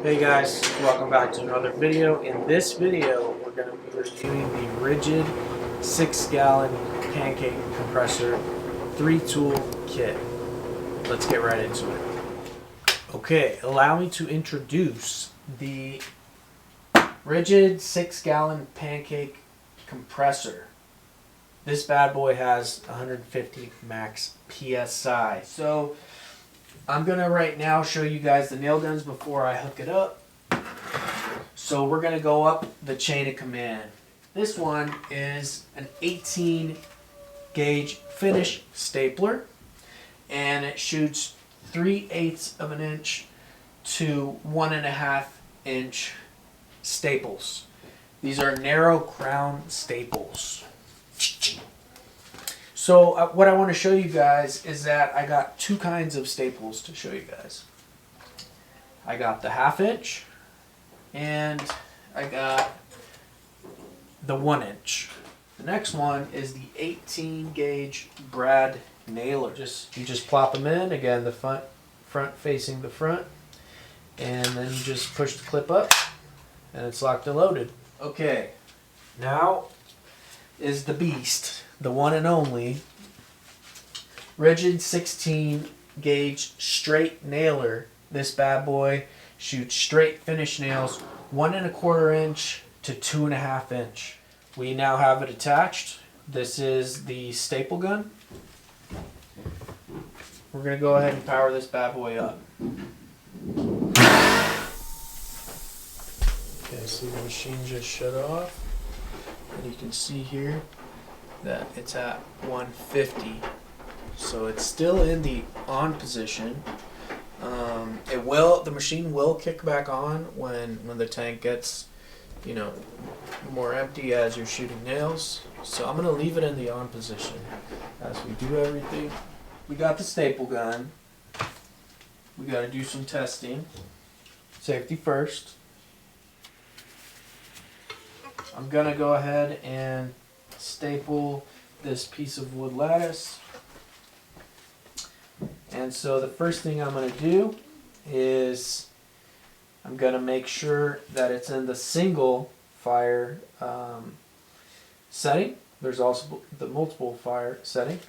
Hey guys, welcome back to another video. In this video, we're going to be reviewing the Ridgid 6-gallon pancake compressor 3-tool kit. Let's get right into it. Okay, allow me to introduce the Ridgid 6-gallon pancake compressor. This bad boy has 150 max PSI. So I'm gonna right now show you guys the nail guns before I hook it up. So we're gonna go up the chain of command. This one is an 18 gauge finish stapler, and it shoots 3/8 of an inch to 1.5 inch staples. These are narrow crown staples. So what I want to show you guys is that I got two kinds of staples to show you guys. I got the 1/2 inch and I got the 1 inch. The next one is the 18 gauge brad nailer. You just plop them in, again the front facing the front, and then you just push the clip up and it's locked and loaded. Okay, now is the beast. The one and only Ridgid 16 gauge straight nailer. This bad boy shoots straight finish nails 1.25 inch to 2.5 inch. We now have it attached. This is the staple gun. We're going to go ahead and power this bad boy up. Okay, see the machine just shut off. And you can see here that it's at 150, so it's still in the on position. The machine will kick back on when the tank gets, more empty as you're shooting nails. So I'm gonna leave it in the on position as we do everything. We got the staple gun. We got to do some testing. Safety first. I'm gonna go ahead and staple this piece of wood lattice. And so the first thing I'm going to do is I'm going to make sure that it's in the single fire setting. There's also the multiple fire setting.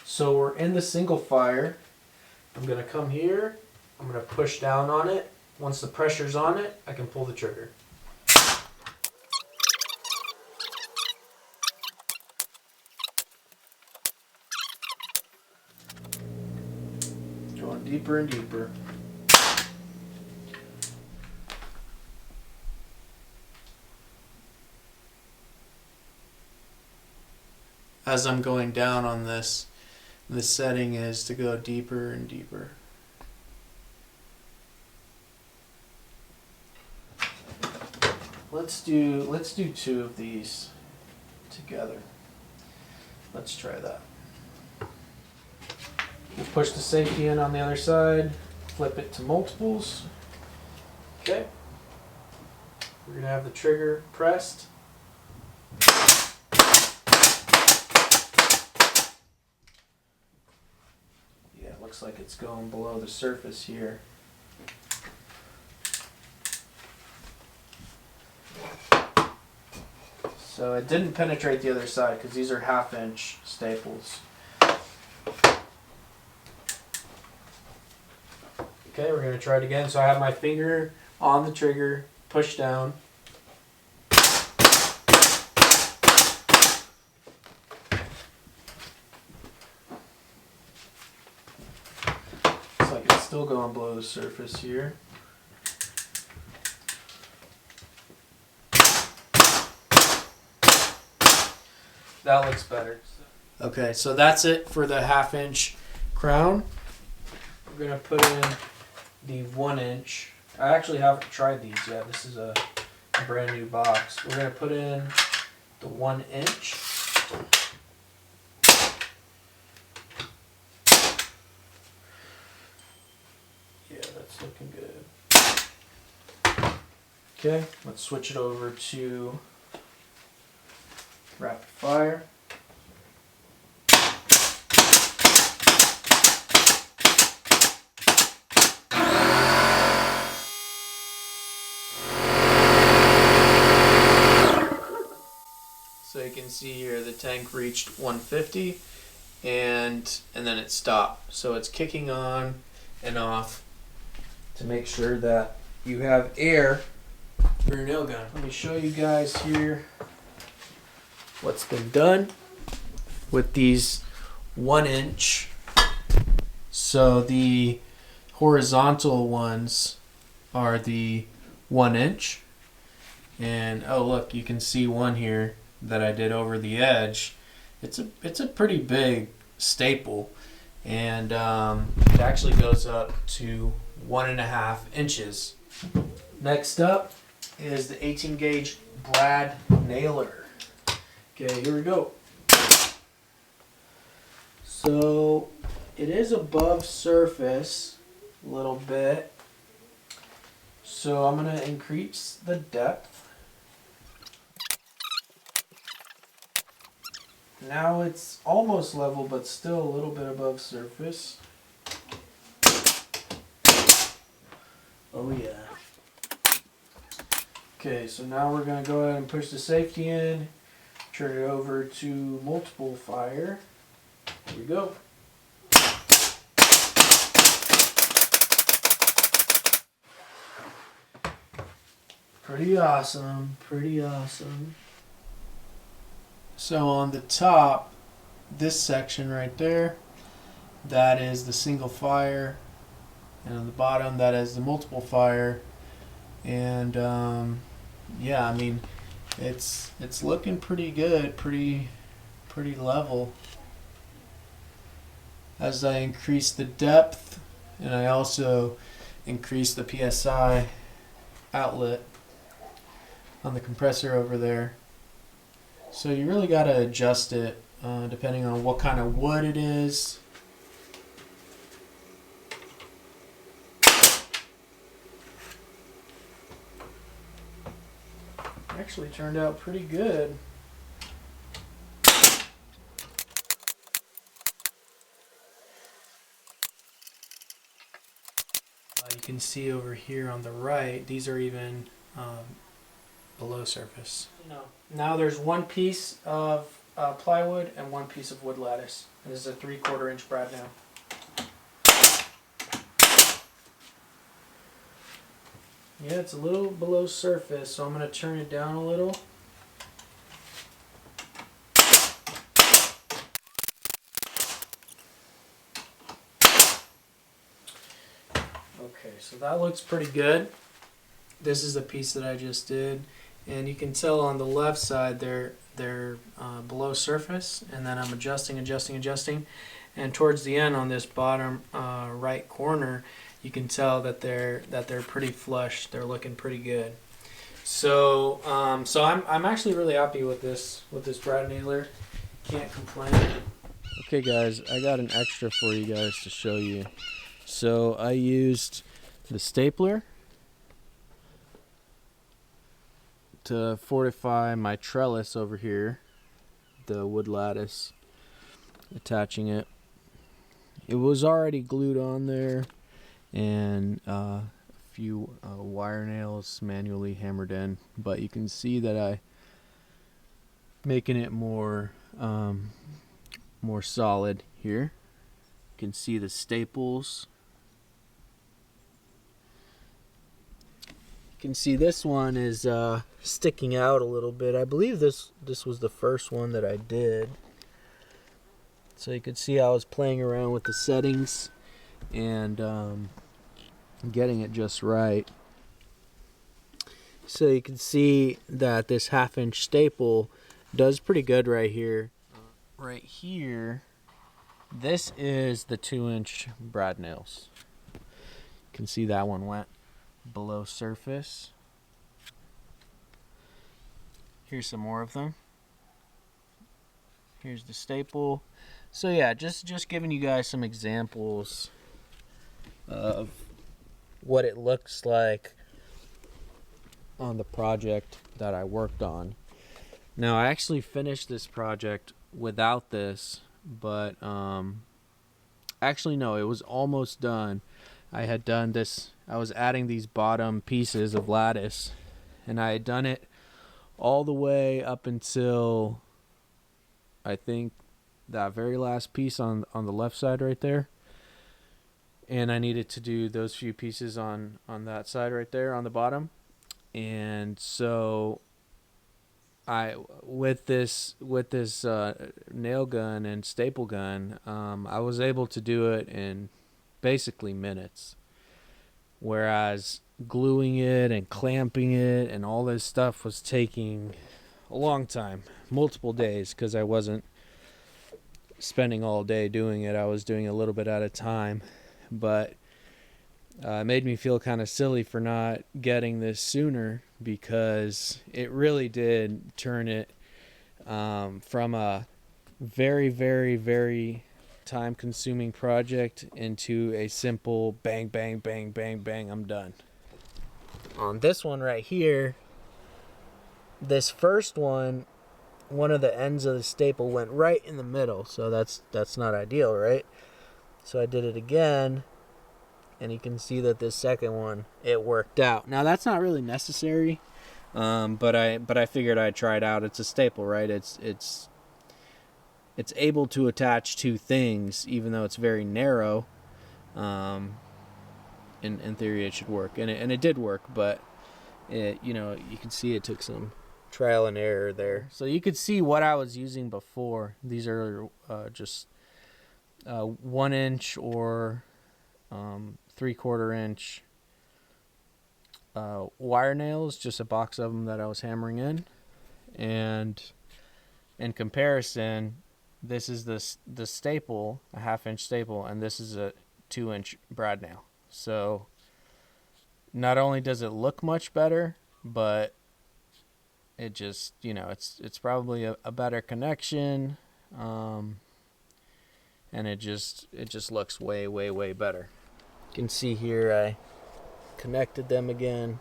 So we're in the single fire. I'm going to come here. I'm going to push down on it. Once the pressure's on it, I can pull the trigger. Going deeper and deeper. As I'm going down on this, the setting is to go deeper and deeper. Let's do 2 of these together. Let's try that. We'll push the safety in on the other side, flip it to multiples. Okay. We're going to have the trigger pressed. Yeah, it looks like it's going below the surface here. So it didn't penetrate the other side because these are 1/2 inch staples. Okay, we're going to try it again. So I have my finger on the trigger, push down. Looks like it's still going below the surface here. That looks better. Okay, so that's it for the 1/2 inch crown. We're going to put in the 1 inch. I actually haven't tried these yet. This is a brand new box. We're going to put in the 1 inch. Yeah, that's looking good. Okay, let's switch it over to rapid fire. you can see here, the tank reached 150 and then it stopped. So it's kicking on and off to make sure that you have air for your nail gun. Let me show you guys here what's been done with these 1-inch. So the horizontal ones are the 1-inch. And oh look, you can see one here that I did over the edge. It's a pretty big staple, and it actually goes up to 1.5 inches. Next up is the 18 gauge brad nailer. Okay, here we go. So it is above surface a little bit, so I'm going to increase the depth. Now it's almost level, but still a little bit above surface. Oh yeah. Okay, so now we're going to go ahead and push the safety in, turn it over to multiple fire. Here we go. Pretty awesome, pretty awesome. So on the top, this section right there, that is the single fire, and on the bottom that is the multiple fire. And yeah, I mean, it's looking pretty good, pretty level. As I increase the depth, and I also increase the PSI outlet on the compressor over there. So you really got to adjust it depending on what kind of wood it is. Actually turned out pretty good. You can see over here on the right, these are even below surface. Now there's one piece of plywood and one piece of wood lattice. And this is a 3/4 inch brad nail. Yeah, it's a little below surface, so I'm going to turn it down a little. Okay, so that looks pretty good. This is the piece that I just did, and you can tell on the left side they're below surface, and then I'm adjusting, and towards the end on this bottom right corner, you can tell that they're pretty flush. They're looking pretty good. So I'm actually really happy with this brad nailer. Can't complain. Okay guys, I got an extra for you guys to show you. So I used the stapler to fortify my trellis over here, the wood lattice, attaching it. It was already glued on there, and a few wire nails manually hammered in, but you can see that I making it more solid here. You can see the staples. You can see this one is sticking out a little bit. I believe this was the first one that I did. So you could see I was playing around with the settings and getting it just right. So you can see that this 1/2 inch staple does pretty good right here. Right here, this is the 2-inch brad nails. You can see that one went below surface. Here's some more of them. Here's the staple. So yeah, just giving you guys some examples of what it looks like on the project that I worked on. Now I actually finished this project without this, but actually no, it was almost done. I had done this, I was adding these bottom pieces of lattice, and I had done it all the way up until I think, that very last piece on the left side right there. And I needed to do those few pieces on that side right there on the bottom. And so I with this nail gun and staple gun, I was able to do it in basically minutes. Whereas gluing it and clamping it and all this stuff was taking a long time, multiple days, because I wasn't spending all day doing it. I was doing a little bit at a time. But it made me feel kind of silly for not getting this sooner, because it really did turn it from a very, very, very time-consuming project into a simple bang, bang, bang, bang, bang, I'm done. On this one right here, this first one of the ends of the staple went right in the middle, so that's not ideal, right? So I did it again, and you can see that this second one, it worked out. Now that's not really necessary, but I figured I'd try it out. It's a staple, right? It's able to attach two things, even though it's very narrow. In theory, it should work, and it did work. But you can see it took some trial and error there. So you could see what I was using before. These are just 1 inch or 3/4 inch wire nails, just a box of them that I was hammering in. And in comparison, this is the staple, a 1/2 inch staple, and this is a 2 inch brad nail. So not only does it look much better, but it just, it's probably a better connection, and it just looks way, way, way better. You can see here I connected them again.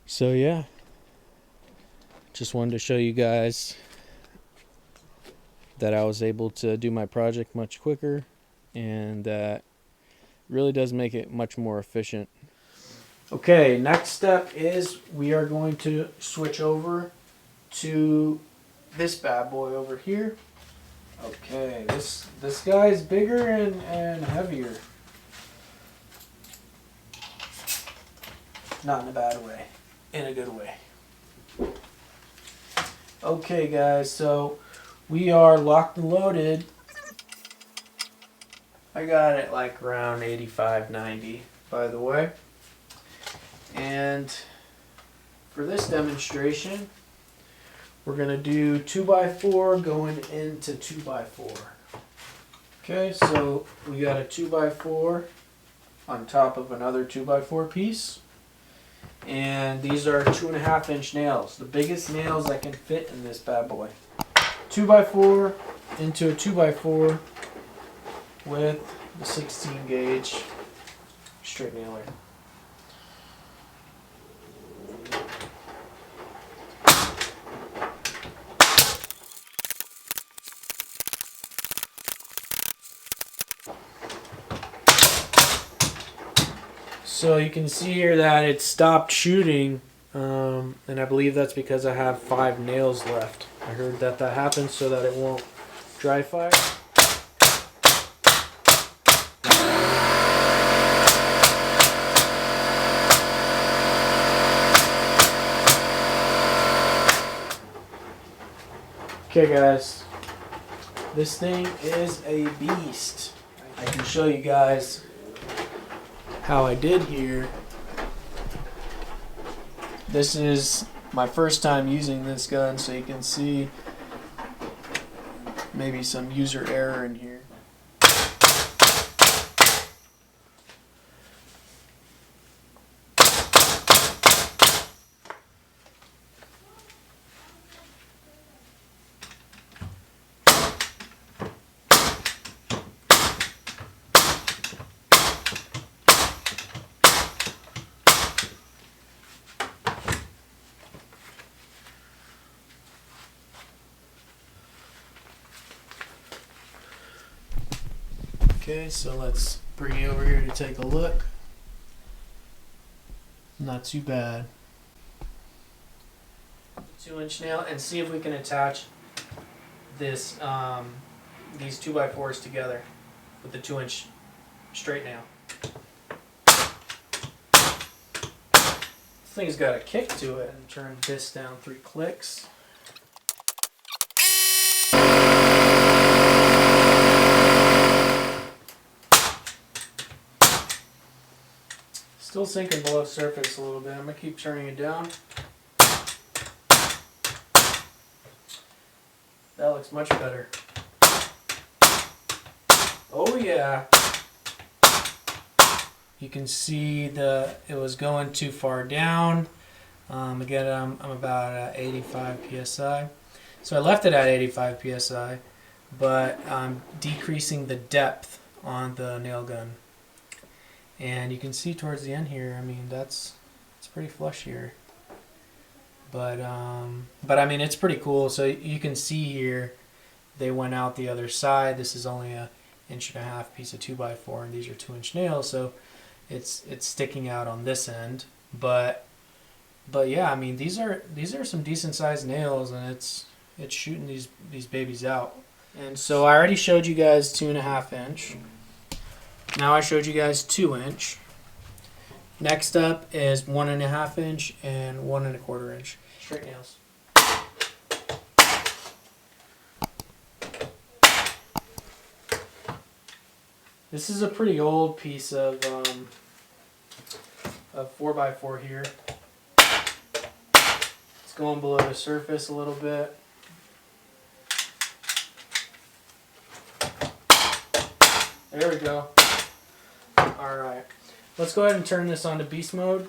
So yeah, just wanted to show you guys that I was able to do my project much quicker, and that really does make it much more efficient. Okay, next step is we are going to switch over to this bad boy over here. Okay, this guy's bigger and heavier. Not in a bad way, in a good way. Okay guys, so we are locked and loaded. I got it like around 85, 90, by the way. And for this demonstration, we're gonna do 2x4 going into 2x4. Okay, so we got a 2x4 on top of another 2x4 piece. And these are 2.5 inch nails, the biggest nails that can fit in this bad boy. 2x4 into a 2x4 with the 16 gauge straight nailer. So you can see here that it stopped shooting, and I believe that's because I have 5 nails left. I heard that happens so that it won't dry fire. Okay guys, this thing is a beast. I can show you guys how I did here. This is my first time using this gun, so you can see maybe some user error in here. Okay, so let's bring you over here to take a look. Not too bad. 2 inch nail, and see if we can attach this these 2x4s together with the 2-inch straight nail. This thing's got a kick to it. And turn this down 3 clicks. Still sinking below surface a little bit. I'm going to keep turning it down. That looks much better. Oh yeah. You can see it was going too far down. Again, I'm about at 85 psi. So I left it at 85 psi, but I'm decreasing the depth on the nail gun. And you can see towards the end here, I mean, it's pretty flush here. But I mean, it's pretty cool. So you can see here, they went out the other side. This is only a 1.5 inch piece of 2x4, and these are 2-inch nails. So it's sticking out on this end. But yeah, I mean, these are some decent sized nails, and it's shooting these babies out. And so I already showed you guys 2.5 inch. Now I showed you guys 2 inch. Next up is 1.5 inch and 1.25 inch straight nails. This is a pretty old piece of 4x4 here. It's going below the surface a little bit. There we go. Alright, let's go ahead and turn this on to beast mode.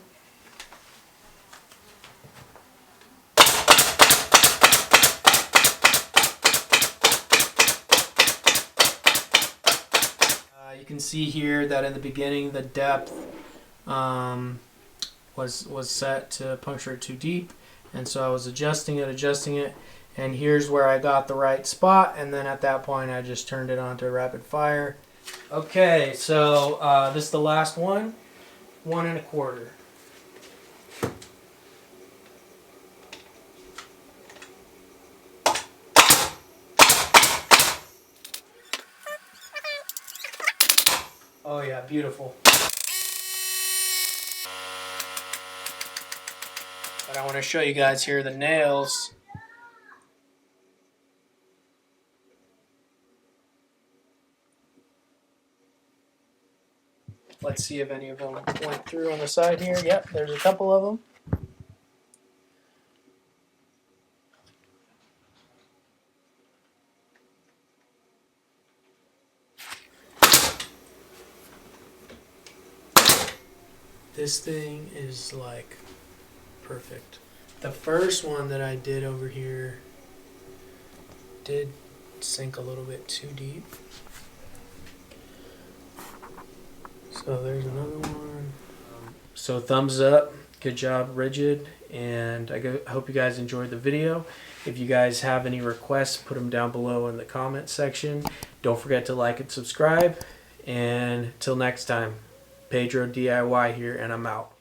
You can see here that in the beginning the depth was set to puncture too deep, and so I was adjusting it, and here's where I got the right spot, and then at that point I just turned it on to rapid fire. Okay, so this is the last one, 1.25. Oh yeah, beautiful. But I want to show you guys here the nails. Let's see if any of them went through on the side here. Yep, there's a couple of them. This thing is like perfect. The first one that I did over here did sink a little bit too deep. So there's another one. So thumbs up, good job Ridgid, and I hope you guys enjoyed the video. If you guys have any requests, put them down below in the comment section. Don't forget to like and subscribe, and till next time, Pedro DIY here, and I'm out.